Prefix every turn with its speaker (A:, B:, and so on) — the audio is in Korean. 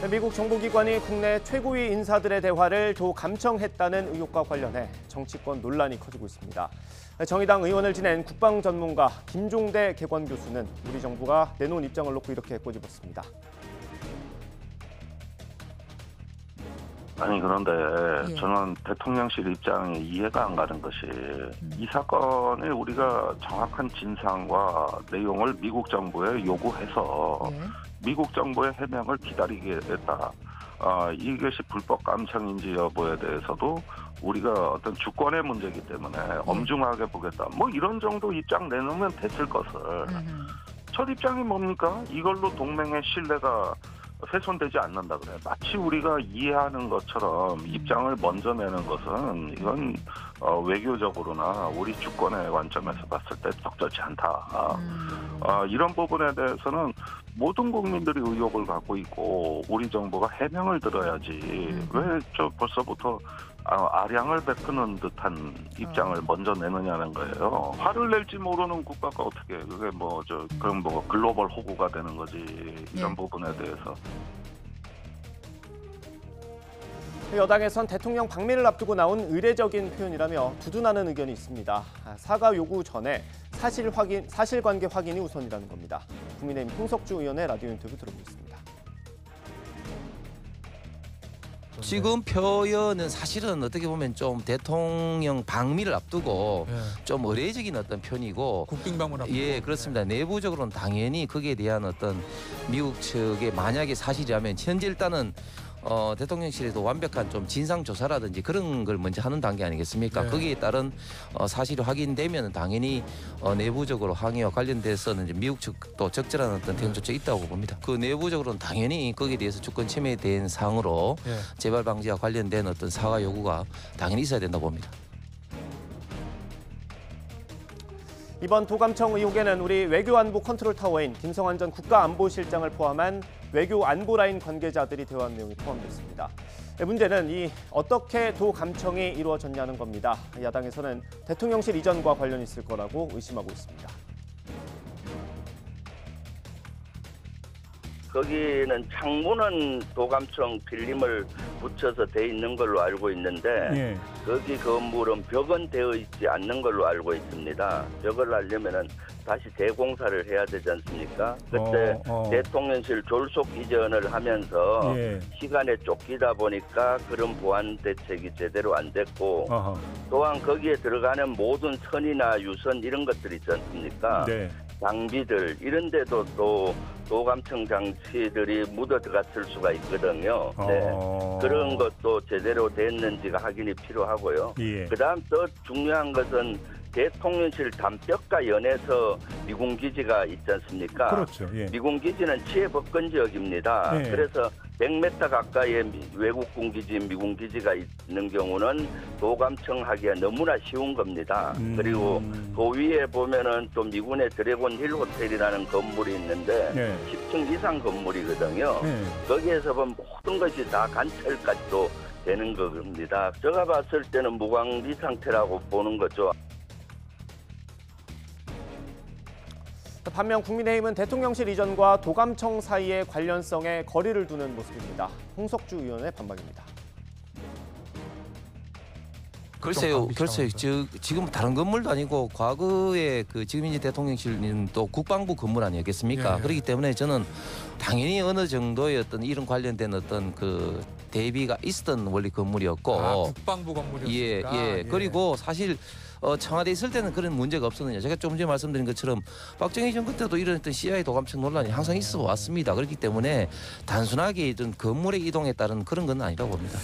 A: 미국 정보기관이 국내 최고위 인사들의 대화를 도감청했다는 의혹과 관련해 정치권 논란이 커지고 있습니다. 정의당 의원을 지낸 국방 전문가 김종대 개관 교수는 우리 정부가 내놓은 입장을 놓고 이렇게 꼬집었습니다.
B: 아니 그런데 저는 대통령실 입장이 이해가 안 가는 것이 이 사건에 우리가 정확한 진상과 내용을 미국 정부에 요구해서 미국 정부의 해명을 기다리겠다. 이것이 불법 감청인지 여부에 대해서도 우리가 어떤 주권의 문제이기 때문에 엄중하게 보겠다. 뭐 이런 정도 입장 내놓으면 됐을 것을 첫 입장이 뭡니까? 이걸로 동맹의 신뢰가 훼손되지 않는다 그래. 마치 우리가 이해하는 것처럼 입장을 먼저 내는 것은 이건 외교적으로나 우리 주권의 관점에서 봤을 때 적절치 않다. 이런 부분에 대해서는 모든 국민들이 의혹을 갖고 있고 우리 정부가 해명을 들어야지 왜 벌써부터 아량을 베푸는 듯한 입장을 먼저 내느냐는 거예요. 화를 낼지 모르는 국가가 어떻게 그게 그럼 글로벌 호구가 되는 거지 이런 부분에 대해서.
A: 여당에선 대통령 방미를 앞두고 나온 의례적인 표현이라며 두둔하는 의견이 있습니다. 사과 요구 전에 사실관계 확인이 우선이라는 겁니다. 국민의힘 홍석주 의원의 라디오 인터뷰 들어보겠습니다.
C: 지금 표현은 사실은 어떻게 보면 좀 대통령 방미를 앞두고 좀 의례적인 어떤 편이고
D: 국빈 방문 앞두고
C: 그렇습니다. 내부적으로는 당연히 거기에 대한 어떤 미국 측의 만약에 사실이라면 현재 일단은 대통령실에도 완벽한 좀 진상 조사라든지 그런 걸 먼저 하는 단계 아니겠습니까? 거기에 따른 사실이 확인되면 당연히 내부적으로 항의와 관련돼서는 이제 미국 측도 적절한 어떤 대응 조치가 있다고 봅니다. 그 내부적으로는 당연히 거기에 대해서 주권 침해에 대한 사항으로 재발 방지와 관련된 어떤 사과 요구가 당연히 있어야 된다고 봅니다.
A: 이번 도감청 의혹에는 우리 외교안보 컨트롤타워인 김성환 전 국가안보실장을 포함한 외교안보라인 관계자들이 대화한 내용이 포함됐습니다. 문제는 어떻게 도감청이 이루어졌냐는 겁니다. 야당에서는 대통령실 이전과 관련이 있을 거라고 의심하고 있습니다.
E: 거기는 창문은 도감청 필름을 붙여서 돼 있는 걸로 알고 있는데 거기 건물은 벽은 되어 있지 않는 걸로 알고 있습니다. 벽을 하려면은 다시 대공사를 해야 되지 않습니까? 그때 대통령실 졸속 이전을 하면서 시간에 쫓기다 보니까 그런 보안 대책이 제대로 안 됐고 또한 거기에 들어가는 모든 선이나 유선 이런 것들이 있지 않습니까? 장비들 이런 데도 또 도감청 장치들이 묻어 들어갔을 수가 있거든요. 그런 것도 제대로 됐는지가 확인이 필요하고요. 그다음 더 중요한 것은 대통령실 담벼가 연해서 미군 기지가 있지 않습니까?
D: 그렇죠.
E: 미군 기지는 치해법권 지역입니다. 그래서 100m 가까이에 외국군 기지, 미군 기지가 있는 경우는 도감청하기가 너무나 쉬운 겁니다. 그리고 그 위에 보면은 또 미군의 드래곤 힐 호텔이라는 건물이 있는데 10층 이상 건물이거든요. 거기에서 보면 모든 것이 다 관찰까지도 되는 겁니다. 제가 봤을 때는 무방비 상태라고 보는 거죠.
A: 반면 국민의힘은 대통령실 이전과 도감청 사이의 관련성에 거리를 두는 모습입니다. 홍석주 의원의 반박입니다.
C: 글쎄요. 지금 다른 건물도 아니고 과거에 지금 이제 대통령실은 또 국방부 건물 아니겠습니까? 그렇기 때문에 저는 당연히 어느 정도의 어떤 이런 관련된 어떤 대비가 있었던 원래 건물이었고.
D: 국방부 건물이었습니까?
C: 그리고 사실 청와대에 있을 때는 그런 문제가 없었느냐. 제가 조금 전에 말씀드린 것처럼 박정희 정부 때도 이런 어떤 CIA 도감청 논란이 항상 있어 왔습니다. 그렇기 때문에 단순하게 이런 건물의 이동에 따른 그런 건 아니라고 봅니다.